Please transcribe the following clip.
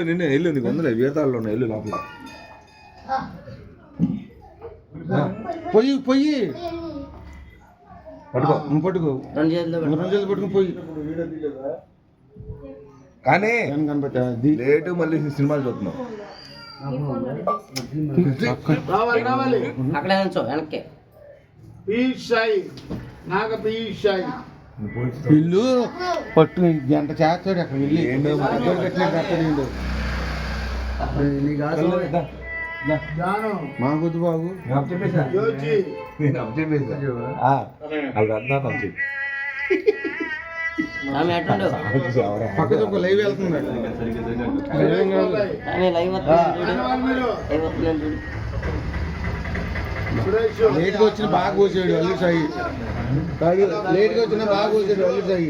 నిన్నే వెళ్ళు, నీకు వందలే వేతాల్లో ఉన్నాయి, వెళ్ళు లోపల పొయ్యి పొయ్యి పట్టుకో, పట్టుకో, రెండు చేతులు పట్టుకుని పొయ్యి. కానీ లేటు మళ్ళీ సినిమాలు చూస్తున్నాం. అక్కడే వెనక్కి ఇల్లు పట్టు గంట చేస్తాడు అక్కడ వెళ్ళి మా కొద్దు బాబు పక్కన ఒక లైవ్ వెళ్తుంది. లేట్గా వచ్చిన బాగా కోసాడు అల్లు సాయి, లేట్గా వచ్చిన బాగా కోసాడు అల్లు సాయి.